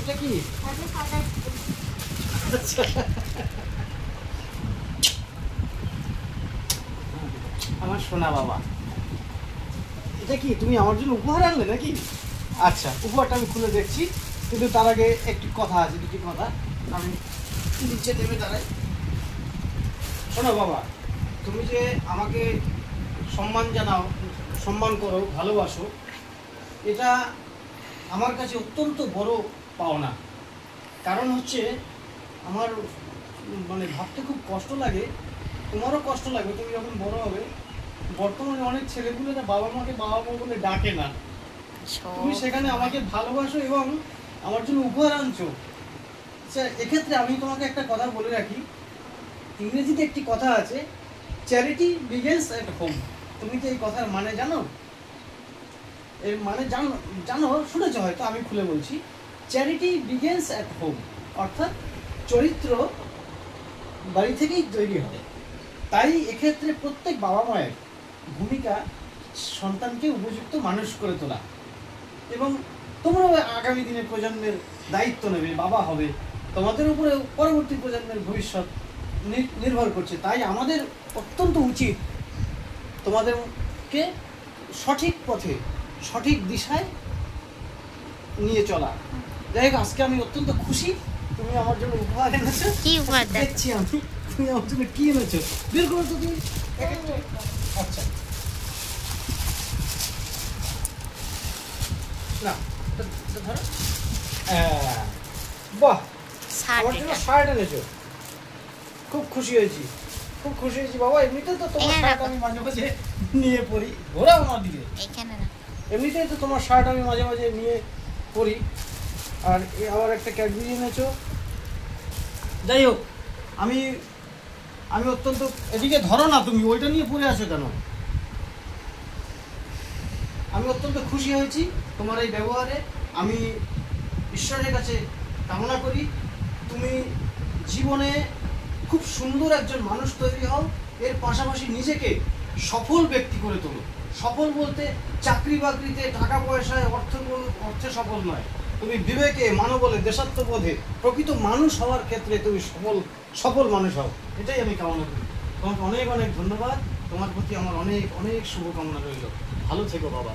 এটা কি? আচ্ছা, আমার সোনা বাবা, এটা কি তুমি আমার জন্য উপহার আনলে নাকি? আচ্ছা, উপহারটা আমি খুলে দেখছি, কিন্তু তার আগে একটি কথা আছে, দুটি কথা আমি নিচে নেমে দাঁড়াই। শোনো বাবা, তুমি যে আমাকে সম্মান জানাও, সম্মান করো, ভালোবাসো, এটা আমার কাছে অত্যন্ত বড় পাওনা। কারণ হচ্ছে আমার মানে ভাবতে খুব কষ্ট লাগে, তোমারও কষ্ট লাগবে, তুমি যখন বড় হবে। বর্তমানে অনেক ছেলেগুলোরা বাবা মাকে বাবা মা বলে ডাকে না, তুমি সেখানে আমাকে ভালোবাসো এবং আমার জন্য উপহার আনছো। আচ্ছা, এক্ষেত্রে আমি তোমাকে একটা কথা বলে রাখি, ইংরেজিতে একটি কথা আছে, চ্যারিটি বিগিনস এট হোম। তুমি কি এই কথার মানে জানো? এর মানে জানো, শুনেছো হয়তো, আমি খুলে বলছি। চ্যারিটি বিগিনস এট হোম, অর্থাৎ চরিত্র বাড়ি থেকেই তৈরি হয়। তাই এক্ষেত্রে প্রত্যেক বাবা মায়ের ভূমিকা সন্তানকে উপযুক্ত মানুষ করে তোলা, এবং তোমরাও আগামী দিনে প্রজন্মের দায়িত্ব নেবে, বাবা হবে, তোমাদের উপরে পরবর্তী প্রজন্মের ভবিষ্যৎ নির্ভর করছে। তাই আমাদের অত্যন্ত উচিত তোমাদেরকে সঠিক পথে, সঠিক দিশায় নিয়ে চলা। যাই হোক, আজকে আমি অত্যন্ত খুশি, তুমি আমার জন্য উপহার এনেছো। কি উপহার দেখছি আমি, তুমি আমার জন্য কি এনেছো, বের করো তো তুমি। আচ্ছা, না ধরো, বাহ, আমার জন্য শার্ট এনেছো, খুব খুশি হয়েছি, খুব খুশি হয়েছি বাবা। এমনিতেই তো তোমার শার্ট আমি মাঝে মাঝে নিয়ে পড়ি, ঘোরাও আমার দিকে, এমনিতেই তো তোমার শার্ট আমি মাঝে মাঝে নিয়ে পড়ি। আর আবার একটা ক্যাডবেরি এনেছো। যাই হোক, আমি অত্যন্ত, এদিকে ধরো না, তুমি ওইটা নিয়ে পড়ে আছো কেন? আমি অত্যন্ত খুশি হয়েছি তোমার এই ব্যবহারে। আমি ঈশ্বরের কাছে কামনা করি তুমি জীবনে খুব সুন্দর একজন মানুষ তৈরি হও, এর পাশাপাশি নিজেকে সফল ব্যক্তি করে তোলো। সফল বলতে চাকরি বাকরিতে, টাকা পয়সায়, অর্থে সফল নয়, তুমি বিবেকে, মানবলে, দেশাত্মবোধে প্রকৃত মানুষ হওয়ার ক্ষেত্রে তুমি সফল মানুষ হও, এটাই আমি কামনা করি। তোমাকে অনেক অনেক ধন্যবাদ, তোমার প্রতি আমার অনেক অনেক শুভকামনা রইল। ভালো থেকো বাবা।